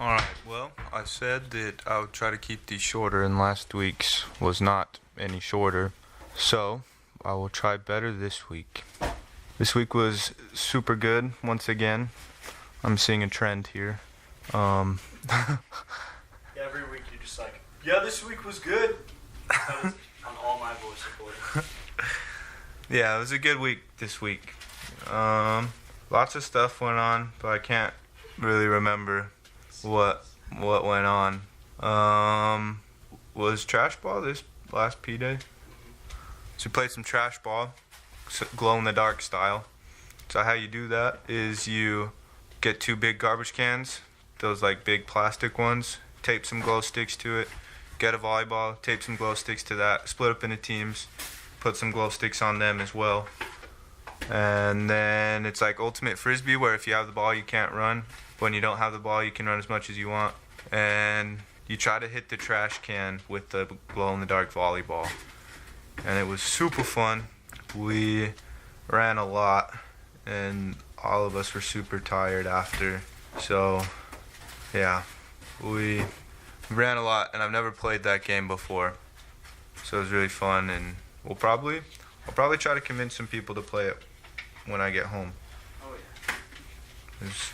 Alright, well, I said that I would try to keep these shorter, and last week's was not any shorter. So, I will try better this week. This week was super good, once again. I'm seeing a trend here. Every week you're just like, yeah, this week was good. That was on all my voice recordings. Yeah, it was a good week this week. Lots of stuff went on, but I can't really remember what went on. Was trash ball this last P day? So we played some trash ball, glow in the dark style. So how you do that is you get two big garbage cans, those like big plastic ones, tape some glow sticks to it, get a volleyball, tape some glow sticks to that, split up into teams, put some glow sticks on them as well. And then it's like ultimate frisbee, where if you have the ball you can't run. When you don't have the ball you can run as much as you want. And you try to hit the trash can with the glow in the dark volleyball. And it was super fun. We ran a lot and all of us were super tired after. So yeah, we ran a lot and I've never played that game before. So it was really fun, and I'll probably try to convince some people to play it when I get home. Oh yeah. It's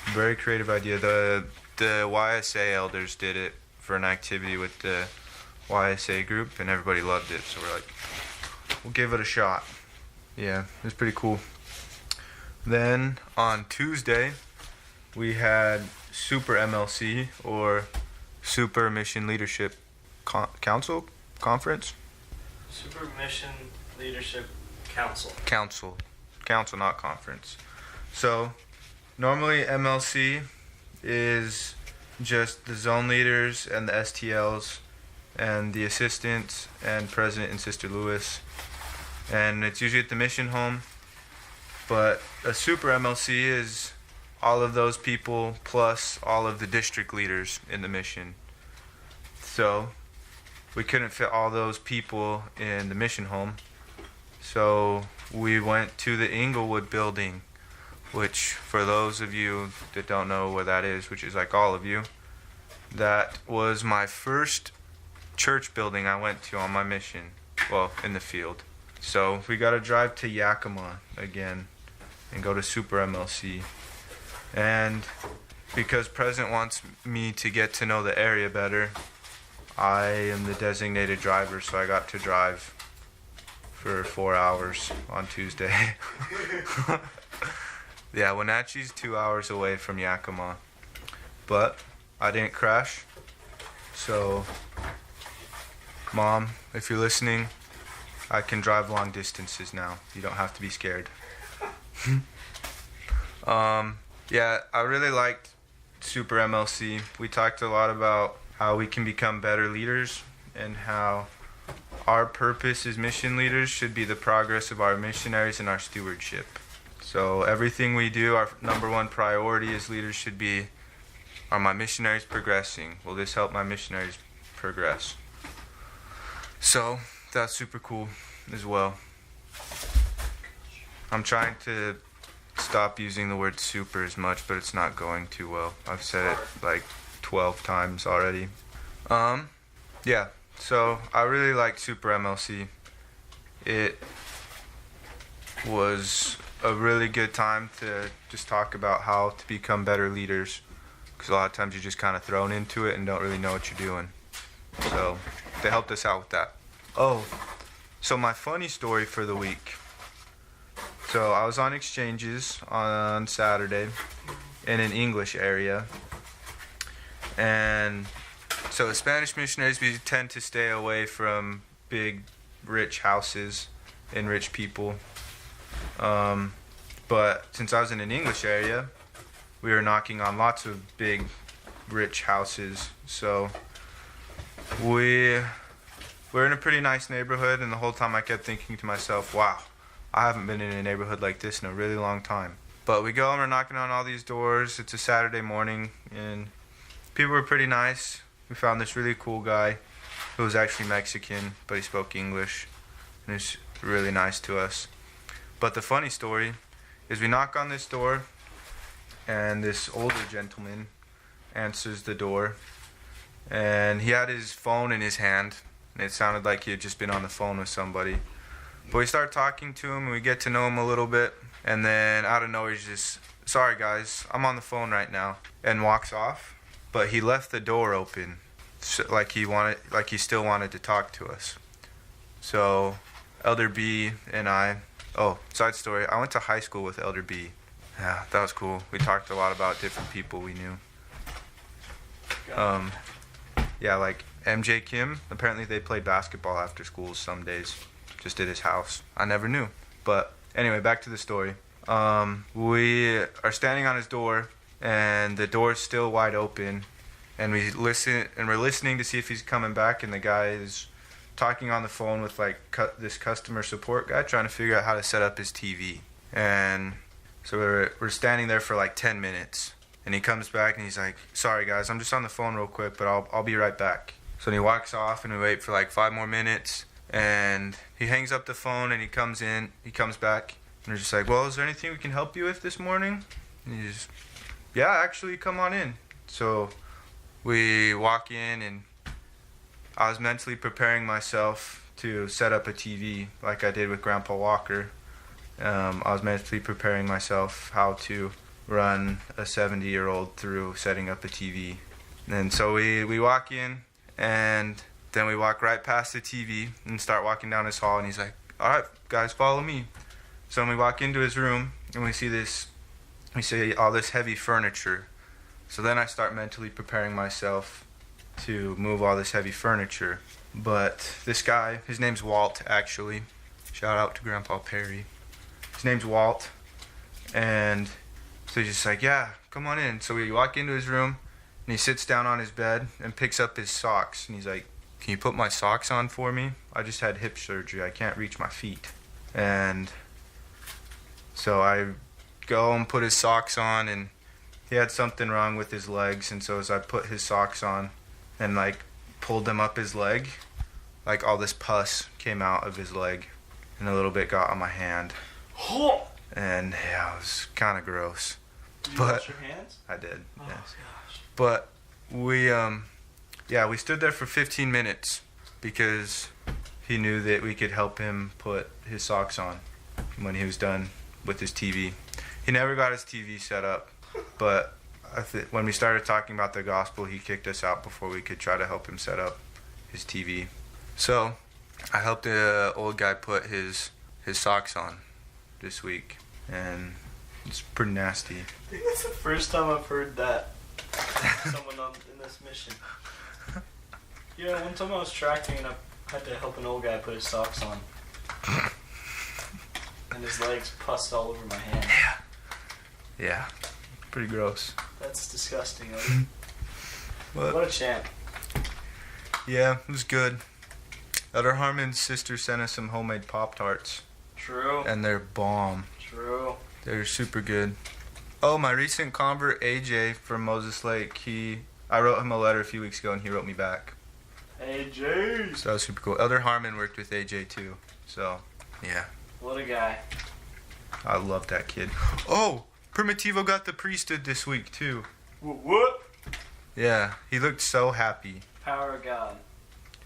a very creative idea. The YSA elders did it for an activity with the YSA group, and everybody loved it. So we're like, we'll give it a shot. Yeah, it was pretty cool. Then on Tuesday, we had Super MLC, or Super Mission Leadership Council Conference. Super Mission Leadership Council. Council, not conference. So normally MLC is just the zone leaders and the STLs and the assistants and President and Sister Lewis, and it's usually at the mission home. But a Super MLC is all of those people plus all of the district leaders in the mission. So we couldn't fit all those people in the mission home, so we went to the Inglewood building, which, for those of you that don't know where that is, which is like all of you, that was my first church building I went to on my mission, well, in the field. So we got to drive to Yakima again and go to Super MLC. And because President wants me to get to know the area better, I am the designated driver, so I got to drive for 4 hours on Tuesday. Yeah, Wenatchee's 2 hours away from Yakima, but I didn't crash. So, Mom, if you're listening, I can drive long distances now. You don't have to be scared. Yeah, I really liked Super MLC. We talked a lot about how we can become better leaders and how our purpose as mission leaders should be the progress of our missionaries and our stewardship. So everything we do, our number one priority as leaders should be, are my missionaries progressing? Will this help my missionaries progress? So that's super cool as well. I'm trying to stop using the word super as much, but it's not going too well. I've said it like 12 times already. Yeah, so I really liked Super MLC. It was a really good time to just talk about how to become better leaders, because a lot of times you're just kind of thrown into it and don't really know what you're doing. So they helped us out with that. Oh, so my funny story for the week. So I was on exchanges on Saturday in an English area, and so as Spanish missionaries, we tend to stay away from big, rich houses and rich people. But since I was in an English area, we were knocking on lots of big, rich houses. So we're in a pretty nice neighborhood, and the whole time I kept thinking to myself, wow, I haven't been in a neighborhood like this in a really long time. But we go and we're knocking on all these doors. It's a Saturday morning, and people were pretty nice. We found this really cool guy who was actually Mexican, but he spoke English, and he was really nice to us. But the funny story is we knock on this door, and this older gentleman answers the door, and he had his phone in his hand, and it sounded like he had just been on the phone with somebody. But we start talking to him, and we get to know him a little bit, and then out of nowhere he's just, "Sorry guys, I'm on the phone right now," and walks off. But he left the door open, so, like he still wanted to talk to us. So Elder B and I, side story, I went to high school with Elder B. Yeah, that was cool. We talked a lot about different people we knew. Yeah, like MJ Kim, apparently they played basketball after school some days, just at his house. I never knew. But anyway, back to the story. We are standing on his door, and the door is still wide open, and we're listening to see if he's coming back, and the guy is talking on the phone with this customer support guy, trying to figure out how to set up his TV. And so we're standing there for like 10 minutes, and he comes back and he's like, "Sorry guys, I'm just on the phone real quick, but I'll be right back." So then he walks off, and we wait for like 5 more minutes, and he hangs up the phone, and he comes back, and we're just like, "Well, is there anything we can help you with this morning?" And he's, "Yeah, actually, come on in." So we walk in, and I was mentally preparing myself to set up a TV like I did with Grandpa Walker. I was mentally preparing myself how to run a 70-year-old through setting up a TV. And so we walk in, and then we walk right past the TV and start walking down this hall, and he's like, "All right, guys, follow me." So we walk into his room, and we see all this heavy furniture. So then I start mentally preparing myself to move all this heavy furniture. But this guy, his name's Walt, actually. Shout out to Grandpa Perry. His name's Walt. And so he's just like, "Yeah, come on in." So we walk into his room, and he sits down on his bed and picks up his socks. And he's like, "Can you put my socks on for me? I just had hip surgery. I can't reach my feet." And so I go and put his socks on, and he had something wrong with his legs. And so as I put his socks on and pulled them up his leg, all this pus came out of his leg, and a little bit got on my hand. And yeah, it was kind of gross. Did you wash your hands? I did. Oh Yes. gosh. But we stood there for 15 minutes because he knew that we could help him put his socks on when he was done with his TV. He never got his TV set up, but when we started talking about the gospel, he kicked us out before we could try to help him set up his TV. So I helped the old guy put his socks on this week, and it's pretty nasty. I think that's the first time I've heard that. Someone in this mission. Yeah, one time I was tracking and I had to help an old guy put his socks on. And his legs pussed all over my hand. Yeah, pretty gross. That's disgusting. What a champ. Yeah, it was good. Elder Harmon's sister sent us some homemade Pop-Tarts. True. And they're bomb. True. They're super good. Oh, my recent convert, AJ from Moses Lake, I wrote him a letter a few weeks ago, and he wrote me back. AJ! So that was super cool. Elder Harmon worked with AJ too. So, yeah. What a guy. I love that kid. Oh, Primitivo got the priesthood this week too. What? Yeah, he looked so happy. Power of God.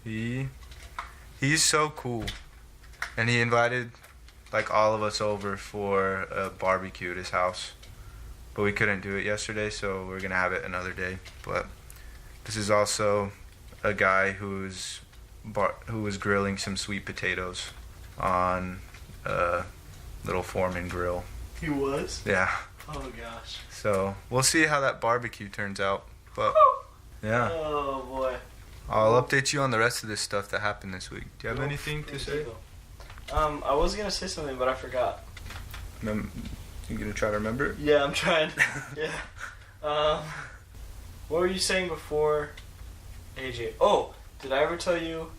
He's so cool. And he invited all of us over for a barbecue at his house. But we couldn't do it yesterday, so we're going to have it another day. But this is also a guy who was grilling some sweet potatoes on a little Foreman grill. He was? Yeah. Oh gosh. So we'll see how that barbecue turns out. But yeah. Oh boy. I'll update you on the rest of this stuff that happened this week. Do you have anything to say? I was gonna say something, but I forgot. You gonna try to remember it? Yeah, I'm trying. Yeah. What were you saying before AJ? Oh, did I ever tell you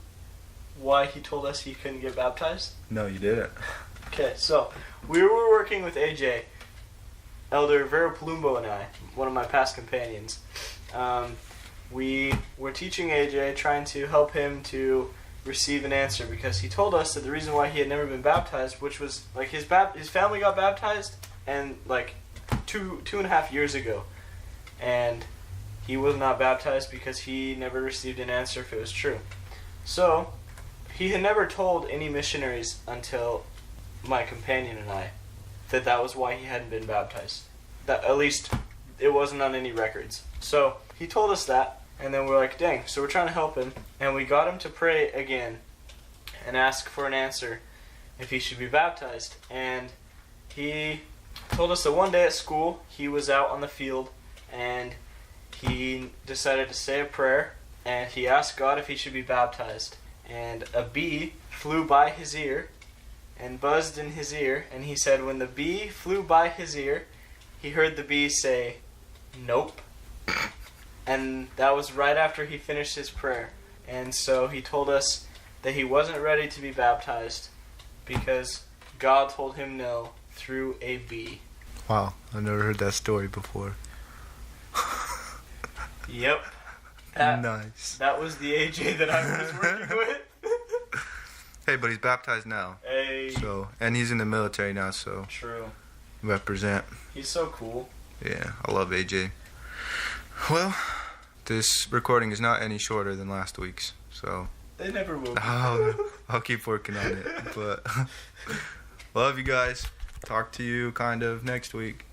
why he told us he couldn't get baptized? No, you didn't. Okay, so we were working with AJ, Elder Vero Palumbo and I, one of my past companions. We were teaching AJ, trying to help him to receive an answer, because he told us that the reason why he had never been baptized, which was his family got baptized and 2.5 years ago, and he was not baptized because he never received an answer if it was true. So, he had never told any missionaries until my companion and I that was why he hadn't been baptized. That, at least, it wasn't on any records. So, he told us that, and then we're like, dang. So we're trying to help him, and we got him to pray again and ask for an answer if he should be baptized. And he told us that one day at school, he was out on the field, and he decided to say a prayer, and he asked God if he should be baptized. And a bee flew by his ear and buzzed in his ear, and he said when the bee flew by his ear, he heard the bee say, "Nope." And that was right after he finished his prayer. And so he told us that he wasn't ready to be baptized because God told him no through a bee. Wow, I've never heard that story before. Yep. Nice. That was the AJ that I was working with. Hey, but he's baptized now. Hey. So, and he's in the military now, so True. represent. He's so cool. Yeah, I love AJ. Well, this recording is not any shorter than last week's, so They never will. I'll keep working on it. But love you guys. Talk to you kind of next week.